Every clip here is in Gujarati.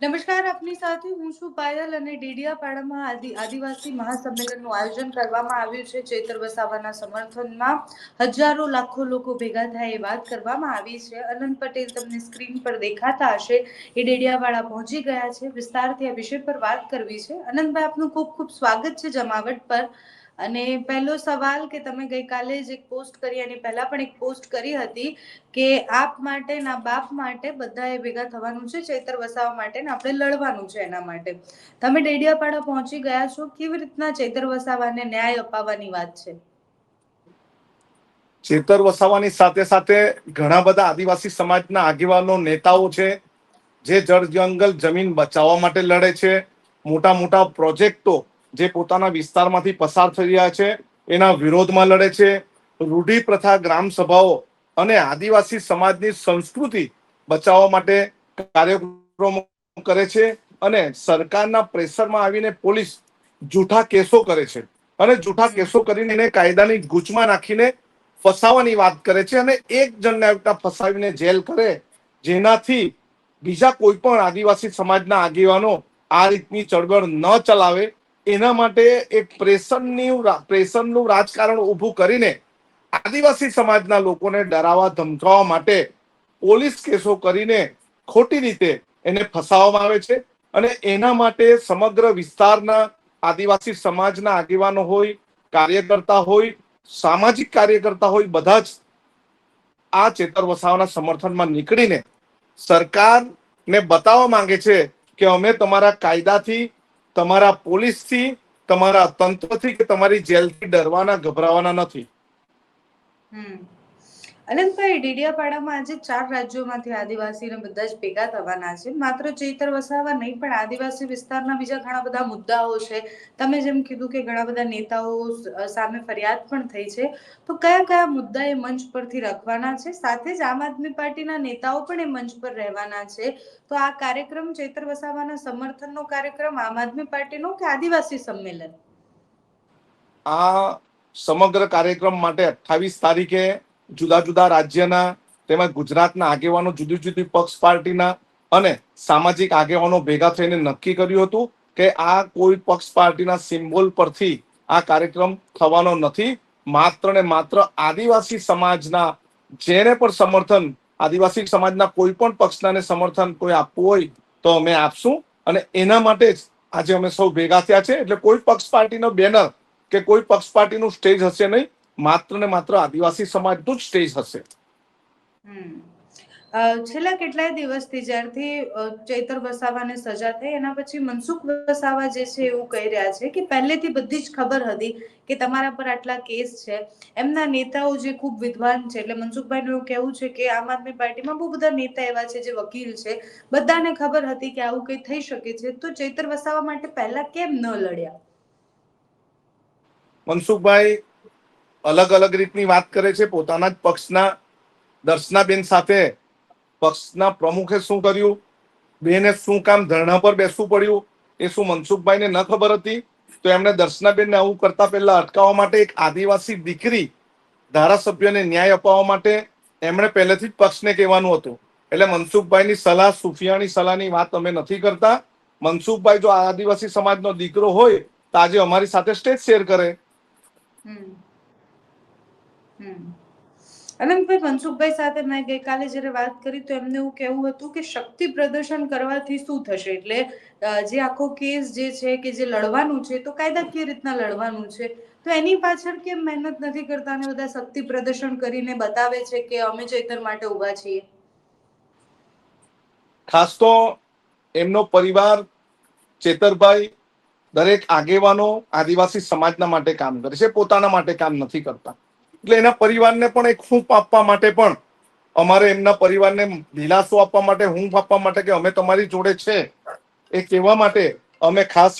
નમસ્કાર, આપની સાથે હું છું પાયલ અને ડેડિયાપાડામાં આદિવાસી મહાસંમેલનનું આયોજન કરવામાં આવ્યું છે. ચૈતર વસાવાના સમર્થનમાં હજારો લાખો લોકો ભેગા થાય એ વાત કરવામાં આવી છે. અનંત પટેલ તમને સ્ક્રીન પર દેખાતા હશે, એ ડેડિયાપાડા પહોંચી ગયા છે. વિસ્તારથી આ વિષય પર વાત કરવી છે. અનંતભાઈ, આપનું ખૂબ ખૂબ સ્વાગત છે જમાવટ પર. અને પહેલો સવાલ કે તમે ગઈકાલે જ એક પોસ્ટ કરી અને પહેલા પણ એક પોસ્ટ કરી હતી કે આપ માટે ના બાપ માટે બધાએ ભેગા થવાનું છે ચૈતર વસાવા માટે ને આપણે લડવાનું છે એના માટે. તમે ડેડિયાપાડા પહોંચી ગયા છો, કેવી રીતના ચૈતર વસાવાને ન્યાય અપાવવાની વાત છે? ચેતર વસાવાની સાથે સાથે ઘણા બધા આદિવાસી સમાજના આગેવાનો નેતાઓ છે જે જળ જંગલ જમીન બચાવવા માટે લડે છે. મોટા મોટા પ્રોજેક્ટો જે પોતાના વિસ્તારમાંથી પસાર થઈ રહ્યા છે એના વિરોધમાં લડે છે. રૂઢિ પ્રથા ગ્રામ સભાઓ અને આદિવાસી સમાજની સંસ્કૃતિ બચાવવા માટે કાર્યક્રમો કરે છે. અને સરકારના પ્રેશરમાં આવીને પોલીસ જૂઠા કેસો કરે છે અને જૂઠા કેસો કરીને એને કાયદાની ગૂંચમાં નાખીને ફસાવાની વાત કરે છે અને એક જણને ફસાવીને જેલ કરે, જેનાથી બીજા કોઈ પણ આદિવાસી સમાજના આગેવાનો આ રીતની ચળવળ ન ચલાવે એના માટે એક પ્રેશરનું રાજકારણ ઊભું કરીને આદિવાસી સમાજના લોકોને ડરાવવા ધમકાવવા માટે પોલીસ કેસો કરીને ખોટી રીતે એને ફસાવવામાં આવે છે. અને એના માટે સમગ્ર વિસ્તારના આદિવાસી સમાજના આગેવાનો હોય, કાર્યકર્તા હોય, સામાજિક કાર્યકર્તા હોય, બધા જ આ ચેતર વસાવાના સમર્થનમાં નીકળીને સરકારને બતાવવા માંગે છે કે અમે તમારા કાયદાથી, તમારા પોલીસથી, તમારા તંત્રથી કે તમારી જેલથી ડરવાના ગભરાવાના નથી. અનંતભાઈ, ડેડિયાપાડામાં આજે 4 રાજ્યોમાંથી આદિવાસીને બધા જ ભેગા થવાના છે. માત્ર ચૈતર વસાવા નહીં, પણ આદિવાસી વિસ્તારના બીજા ઘણા બધા મુદ્દાઓ છે. તમે જેમ કીધું કે ઘણા બધા નેતાઓ સામે ફરિયાદ પણ થઈ છે, તો કયા કયા મુદ્દા એ મંચ પરથી રાખવાના છે? સાથે જ આમ આદમી પાર્ટીના નેતાઓ પણ એ મંચ પર રહેવાના છે. તો આ કાર્યક્રમ ચૈતર વસાવાના સમર્થનનો કાર્યક્રમ આમ આદમી પાર્ટીનો કે આદિવાસી સંમેલન? આ સમગ્ર કાર્યક્રમ માટે 28 તારીખે જુદા જુદા રાજ્યના તેમજ ગુજરાતના આગેવાનો, જુદી જુદી પક્ષ પાર્ટીના અને સામાજિક આગેવાનો ભેગા થઈને નક્કી કર્યું હતું કે આ કોઈ પક્ષ પાર્ટીના સિમ્બોલ પરથી આ કાર્યક્રમ થવાનો નથી. માત્ર ને માત્ર આદિવાસી સમાજના જેને પણ સમર્થન, આદિવાસી સમાજના કોઈ પણ પક્ષનાને સમર્થન કોઈ આપવું હોય તો અમે આપશું. અને એના માટે જ આજે અમે સૌ ભેગા થયા છે. એટલે કોઈ પક્ષ પાર્ટીનો બેનર કે કોઈ પક્ષ પાર્ટીનું સ્ટેજ હશે નહીં, માત્ર ને માત્ર આદિવાસી સમાજનું જ સ્ટેજ હશે. છેલ્લા કેટલાય દિવસથી જ્યારથી ચૈતર વસાવાને સજા થઈ એના પછી મનસુખ વસાવા જે છે એવું કહી રહ્યા છે કે પહેલેથી બધી જ ખબર હતી કે તમારા પર આટલા કેસ છે. એમના નેતાઓ જે ખૂબ વિદ્વાન છે, એટલે મનસુખભાઈનું એવું કહેવું છે કે આમ આદમી પાર્ટીમાં બહુ બધા નેતા એવા છે જે વકીલ છે, બધાને ખબર હતી કે આવું કંઈ થઈ શકે છે. તો ચૈતર વસાવા માટે પહેલા કેમ ન લડ્યા? મનસુખભાઈ અલગ અલગ રીતની વાત કરે છે. પોતાના જ પક્ષના દર્શનાબેન સાથે પક્ષના પ્રમુખે શું કર્યું, બેને શું કામ ધરણા પર બેસવું પડ્યું, એ શું મનસુખભાઈને ન ખબર હતી? તો એમણે દર્શનાબેનને આવું કરતા પહેલા અટકાવવા માટે એક આદિવાસી દીકરી ધારાસભ્યને ન્યાય અપાવવા માટે એમણે પહેલેથી જ પક્ષને કહેવાનું હતું. એટલે મનસુખભાઈની સલાહ, સુફિયાની સલાહની વાત અમે નથી કરતા. મનસુખભાઈ જો આદિવાસી સમાજનો દીકરો હોય તો આજે અમારી સાથે સ્ટેજ શેર કરે. અનંતભાઈ, મનસુખભાઈ સાથે મેં ગઈકાલે જયારે વાત કરી તો એમને એવું કહેવું હતું કે શક્તિ પ્રદર્શન કરવાથી શું થશે, એટલે જે આખો કેસ જે છે કે જે લડવાનું છે તો કાયદાકીય રીતના લડવાનું છે, તો એની પાછળ કેમ મહેનત નથી કરતા અને બધા શક્તિ પ્રદર્શન કરીને બતાવે છે કે અમે ચૈતર માટે ઉભા છીએ? ખાસ તો એમનો પરિવાર, ચેતરભાઈ, દરેક આગેવાનો આદિવાસી સમાજના માટે કામ કરે છે, પોતાના માટે કામ નથી કરતા. એટલે એના પરિવારને પણ એક હૂંફ આપવા માટે પણ અમારે એમના પરિવારને દિલાસો આપવા માટે, હૂંફ આપવા માટે કે અમે તમારી જોડે છે એ કહેવા માટે અમે ખાસ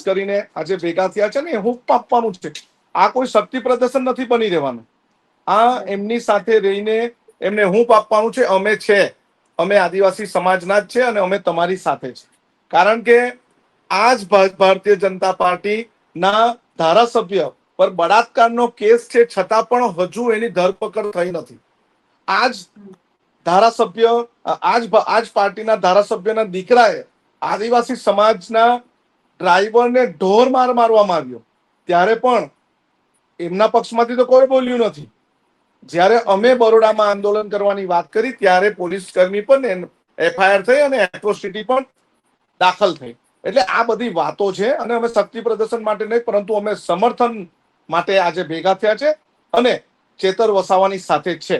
કરીને આજે ભેગા થયા છે ને એ હૂંફ આપવાનું છે. આ કોઈ શક્તિ પ્રદર્શન નથી બની રહેવાનું. આ એમની સાથે રહીને એમને હૂંફ આપવાનું છે, અમે છે, અમે આદિવાસી સમાજના જ છે અને અમે તમારી સાથે છે. કારણ કે આ જ ભારતીય જનતા પાર્ટીના ધારાસભ્ય પર બળાત્કારનો કેસ છે, છતાં પણ હજુ એની ધરપકડ થઈ નથી. આ જ ધારાસભ્ય આજ પાર્ટીના ધારાસભ્યના દીકરાએ આદિવાસી સમાજના ડ્રાઈવરને ઢોર માર મારવામાં આવ્યો, ત્યારે પણ એમના પક્ષમાંથી તો કોઈ બોલ્યું નથી. જ્યારે અમે બરોડામાં આંદોલન કરવાની વાત કરી ત્યારે પોલીસ કર્મી પર FIR થઈ અને એટ્રોસિટી પણ દાખલ થઈ. એટલે આ બધી વાતો છે અને અમે શક્તિ પ્રદર્શન માટે નહીં પરંતુ અમે સમર્થન માટે આજે ભેગા થયા છે અને ચેતર વસાવાની સાથે જ છે.